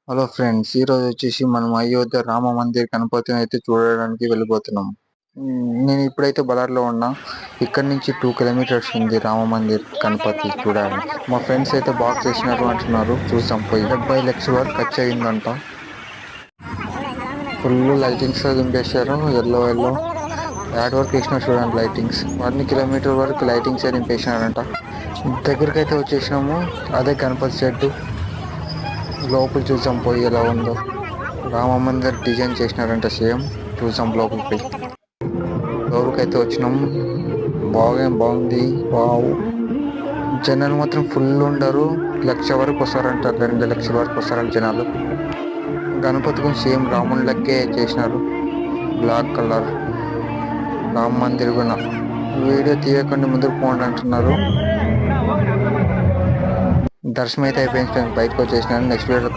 Hello friends, ఈరోజు వచ్చేసి మనం అయోధ్య రామ మందిర్ గణపతిని అయితే చూడడానికి వెళ్ళిపోతున్నాం. నేను ఇప్పుడైతే బలార్లో ఉన్నా. ఇక్కడ నుంచి 2 కిలోమీటర్స్ ఉంది రామ మందిర్ గణపతి చూడాలి. మా ఫ్రెండ్స్ అయితే బాగా చేసినారు అంటున్నారు. చూసాం పోయి 70 లక్షల వరకు ఖర్చు అయిందంట. ఫుల్ లైటింగ్స్ దింపేశారు. ఎల్లో యాడ్ వరకు వేసినారు చూడండి. లైటింగ్స్ 1 కిలోమీటర్ వరకు లైటింగ్స్ దింపేసినారంట. దగ్గరికి అయితే వచ్చేసినాము. అదే గణపతి షెడ్. లోపల చూసాం పోయి ఎలా ఉందో. రామ మందిర్ డిజైన్ చేసినారంట సేమ్. చూసాం లోపలికి. లోపలికైతే వచ్చినాం. బాగుంది. వావ్, జనాలు మాత్రం ఫుల్ ఉండరు. 1 లక్ష వరకు వస్తారంట. 2 లక్షల వరకు వస్తారంట జనాలు. గణపతికి సేమ్ రాముని లెక్కే చేసినారు. బ్లాక్ కలర్ రామ మందిర్ కూడా. వీడియో తీయకుండా ముందుకు పోండి అంటున్నారు. దర్శనం అయితే అయిపోయింది. బయటకు వచ్చేసినాను. Next video